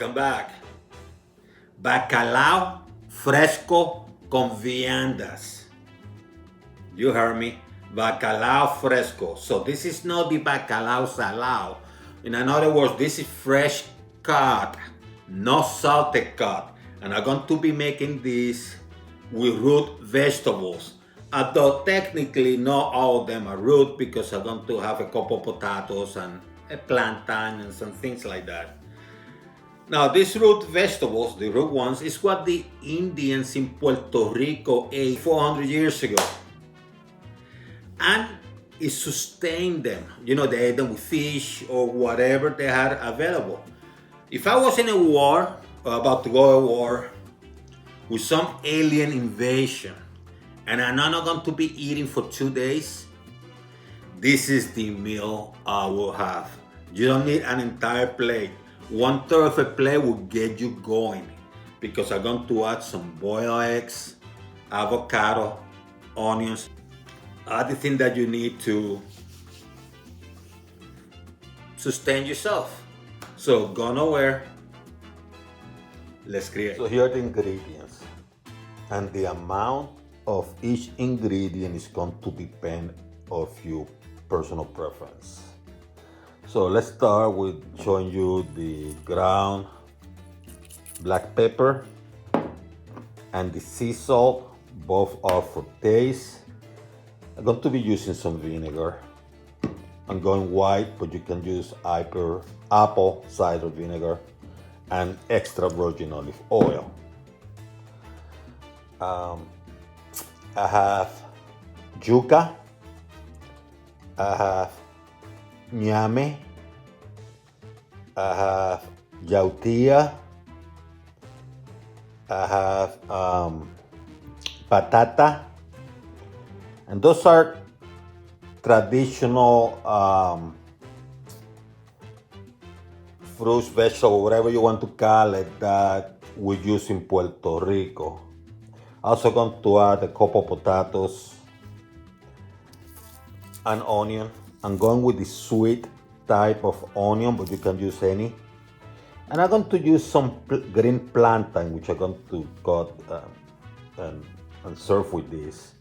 Welcome back. Bacalao Fresco con Viandas. You heard me. Bacalao Fresco. So this is not the Bacalao Salao. In other words, this is fresh cut, no salted cut. And I'm going to be making this with root vegetables. Although technically not all of them are root because I'm going to have a couple potatoes and a plantain and some things like that. Now, these root vegetables, the root ones, is what the Indians in Puerto Rico ate 400 years ago. And it sustained them. You know, they ate them with fish or whatever they had available. If I was in a war, or about to go to war, with some alien invasion, and I'm not going to be eating for 2 days, this is the meal I will have. You don't need an entire plate. 1/3 of a plate will get you going because I'm going to add some boiled eggs, avocado, onions, everything that you need to sustain yourself. So go nowhere. Let's create. So here are the ingredients. And the amount of each ingredient is going to depend on your personal preference. So let's start with showing you the ground black pepper and the sea salt. Both are for taste. I'm going to be using some vinegar. I'm going white, but you can use apple cider vinegar and extra virgin olive oil. I have Yuca. I have Ñame. I have Yautia. I have Batata. And those are traditional fruits, vegetables, whatever you want to call it, that we use in Puerto Rico. Also going to add a couple potatoes, an onion. I'm going with the sweet type of onion, but you can use any. And I'm going to use some green plantain, which I'm going to cut and serve with this.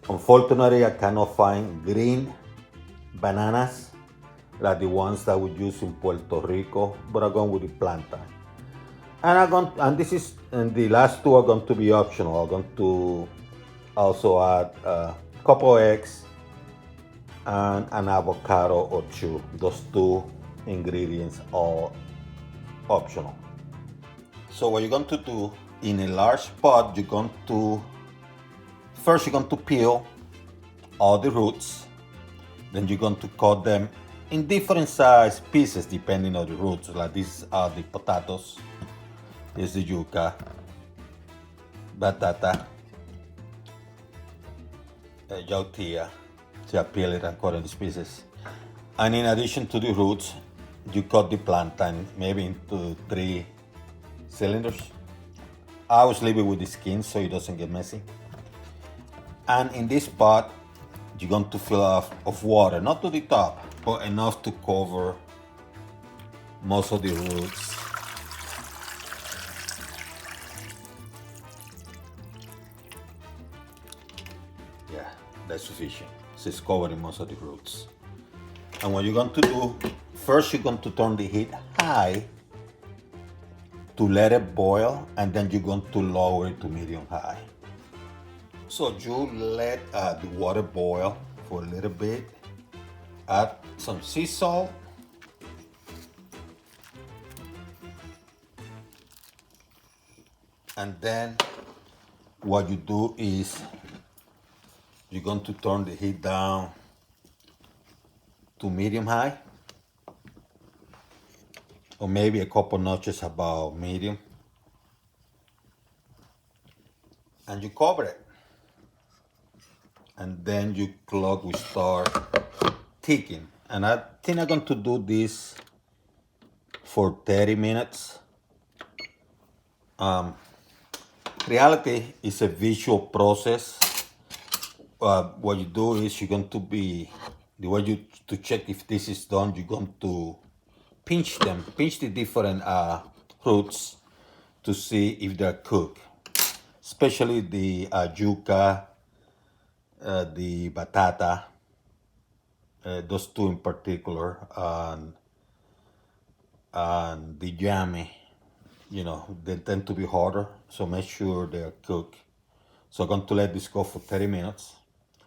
Unfortunately, I cannot find green bananas like the ones that we use in Puerto Rico, but I'm going with the plantain. And the last two are going to be optional. I'm going to also add a couple eggs and an avocado or two. Those two ingredients are optional. So what you're going to do, in a large pot, you're going to peel all the roots. Then you're going to cut them in different size pieces depending on the roots. Like these are the potatoes. This is the yuca, batata, yautia. So I peel it and cut it in pieces. And in addition to the roots, you cut the plantain maybe into 3 cylinders. I always leave it with the skin so it doesn't get messy. And in this pot, you're going to fill up of water, not to the top, but enough to cover most of the roots. Yeah, that's sufficient. So it's covering most of the roots. And what you're going to do, first you're going to turn the heat high to let it boil, and then you're going to lower it to medium high. So you let the water boil for a little bit. Add some sea salt. And then what you do is you're going to turn the heat down to medium high, or maybe a couple notches above medium. And you cover it. And then your clock will start ticking. And I think I'm going to do this for 30 minutes. Reality is a visual process. What you do is you're going to be, the way to check if this is done, you're going to pinch the different fruits to see if they're cooked, especially the yuca, the batata, those two in particular, and the Ñame. They tend to be harder, so make sure they're cooked. So I'm going to let this go for 30 minutes.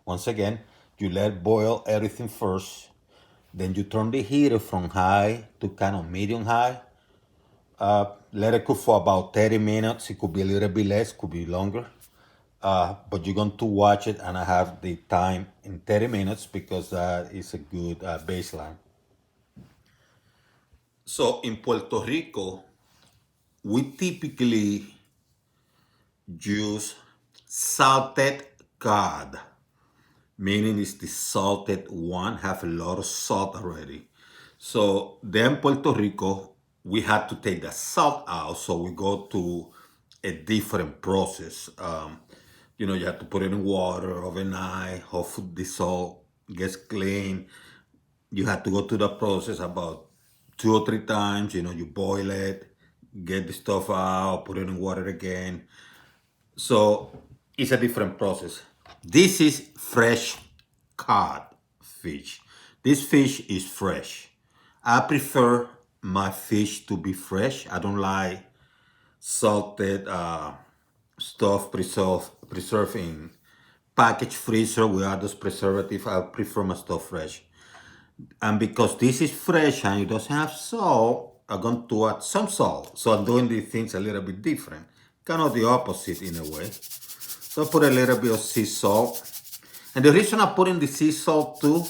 Once again, you let boil everything first, then you turn the heater from high to kind of medium high. Let it cook for about 30 minutes. It could be a little bit less, could be longer. But you're going to watch it, and I have the time in 30 minutes because that is a good baseline. So in Puerto Rico, we typically use salted cod, meaning it's the salted one, have a lot of salt already. So then Puerto Rico, we had to take the salt out, so we go to a different process. You have to put it in water overnight, hopefully the salt gets clean. You have to go through the process about 2 or 3 times. You boil it, get the stuff out, put it in water again. So it's a different process. This is fresh cod fish. This fish is fresh. I prefer my fish to be fresh. I don't like salted stuff preserved in packaged freezer with others preservative. I prefer my stuff fresh. And because this is fresh and it doesn't have salt, I'm going to add some salt. So I'm doing these things a little bit different. Kind of the opposite in a way. So I put a little bit of sea salt. And the reason I put in the sea salt too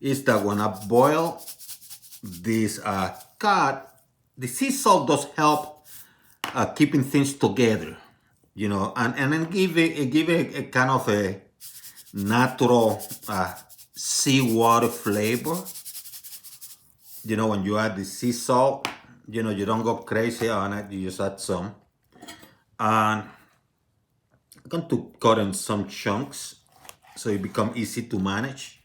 is that when I boil this cod, the sea salt does help keeping things together, and then give it a kind of a natural seawater flavor. When you add the sea salt, you don't go crazy on it. You just add some. And I'm going to cut in some chunks so it become easy to manage.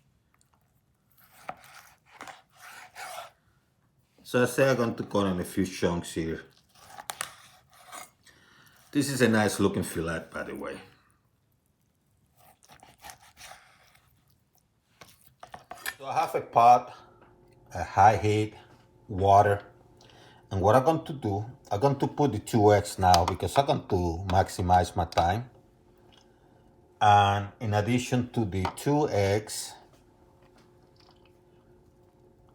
So I say I'm going to cut in a few chunks here. This is a nice looking fillet, by the way. So I have a pot, a high heat, water. And what I'm going to do, I'm going to put the 2 eggs now because I'm going to maximize my time. And in addition to the 2 eggs,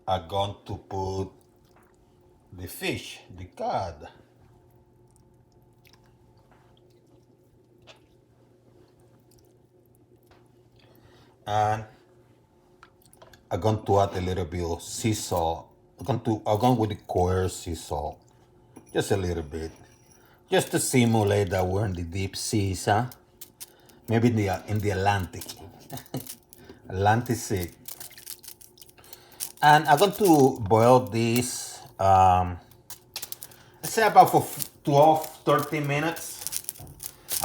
I'm going to put the fish, the cod. And I'm going to add a little bit of sea salt. I'm going with the coarse sea salt, just a little bit, just to simulate that we're in the deep seas, huh? Maybe in the Atlantic, Atlantic Sea. And I'm going to boil this, let's say about for 12-13 minutes.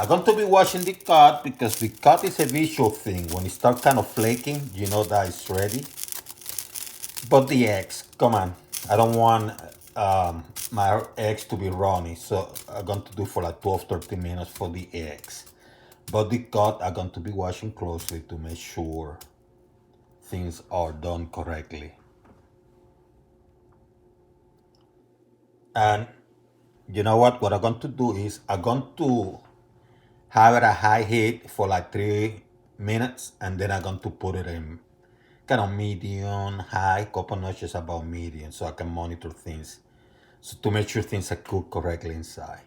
I'm going to be washing the cod because the cod is a visual thing. When it starts kind of flaking, you know that it's ready. But the eggs, come on. I don't want my eggs to be runny, so I'm going to do for like 12-13 minutes for the eggs. But the cod, I'm going to be washing closely to make sure things are done correctly. And you know what? What I'm going to do is I'm going to have it at high heat for like 3 minutes, and then I'm going to put it in kind of medium, high, couple notches about medium, so I can monitor things, so to make sure things are cooked correctly inside.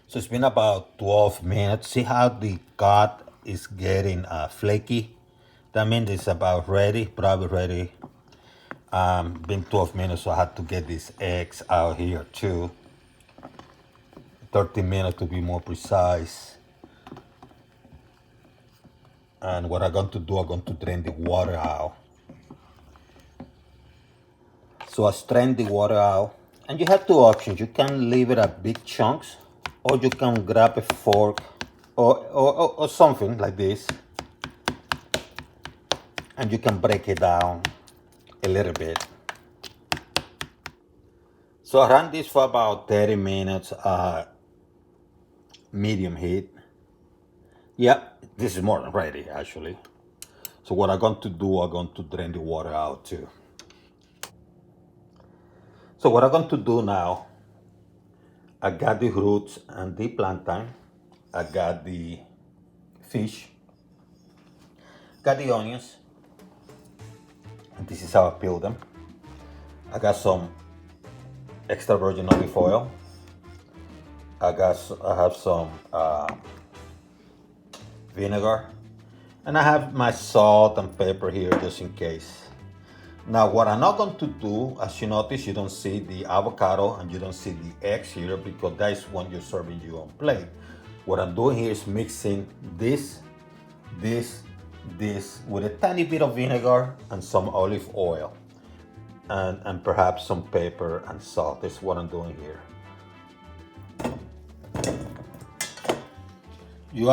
So it's been about 12 minutes. See how the cod is getting flaky? That means it's about ready, probably ready. Been 12 minutes, so I had to get these eggs out here too. 30 minutes to be more precise. And what I'm going to do, I'm going to drain the water out. So I strain the water out. And you have 2 options. You can leave it at big chunks, or you can grab a fork or something like this, and you can break it down a little bit. So So I ran this for about 30 minutes medium heat. Yep, this is more than ready actually. So what I'm going to do, I'm going to drain the water out too. So what I'm going to do now, I got the roots and the plantain. I got the fish, got the onions, and this is how I peel them. I got some extra virgin olive oil. I have some vinegar, and I have my salt and pepper here just in case. Now what I'm not going to do, as you notice, you don't see the avocado and you don't see the eggs here because that is when you're serving your own plate. What I'm doing here is mixing this, this with a tiny bit of vinegar and some olive oil and perhaps some pepper and salt. That's what I'm doing here. You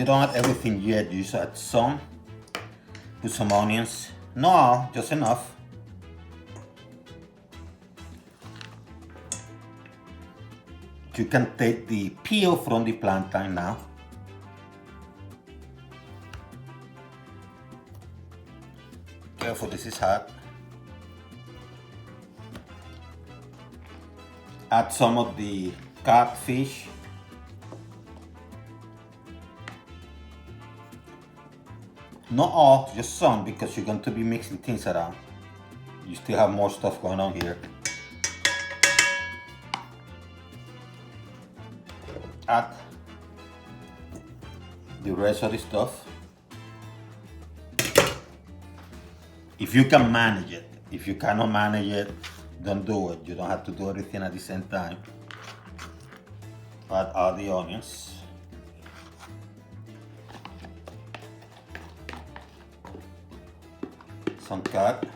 don't add everything yet. You just add some. Put some onions. No, just enough. You can take the peel from the plantain now. Careful, this is hot. Add some of the codfish. Not all, just some, because you're going to be mixing things around. You still have more stuff going on here. Add the rest of the stuff. If you can manage it. If you cannot manage it, don't do it. You don't have to do everything at the same time. Add all the onions. Some cut.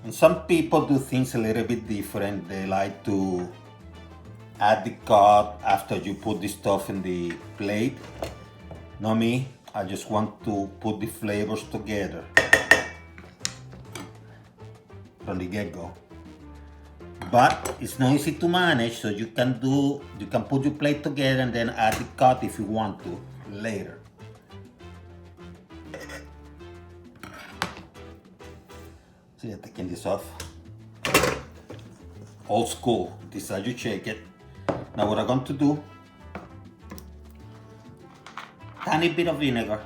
And some people do things a little bit different. They like to add the cod after you put the stuff in the plate. Not me. I just want to put the flavors together from the get-go. But it's not easy to manage, so you can put your plate together and then add the cod if you want to later. So yeah, taking this off. Old school. This is how you shake it. Now what I'm going to do, tiny bit of vinegar.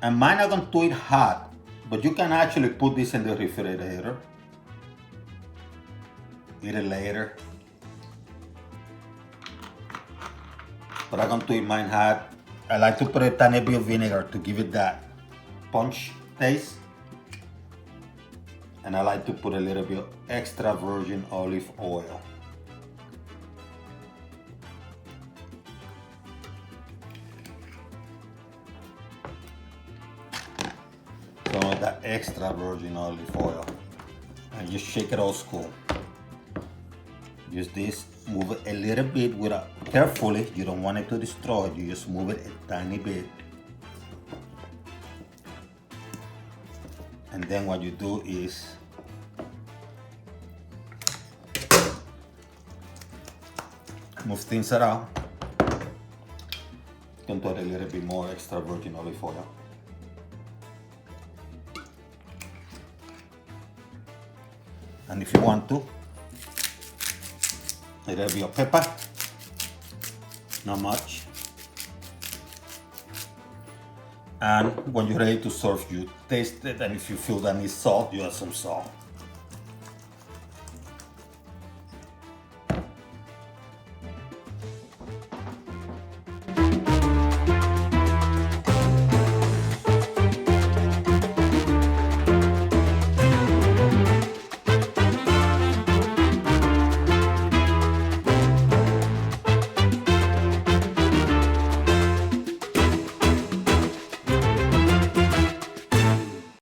And mine are going to do it hot, but you can actually put this in the refrigerator. Eat it later. But I'm going to eat mine hot. I like to put a tiny bit of vinegar to give it that punch taste. And I like to put a little bit of extra virgin olive oil. Some of that extra virgin olive oil. And just shake it old school. Use this, move it a little bit carefully. You don't want it to destroy it. You just move it a tiny bit. And then what you do is move things around. You can put a little bit more extra virgin olive oil. And if you want to, a little bit of pepper, not much. And when you're ready to serve, you taste it, and if you feel that needs salt, you add some salt.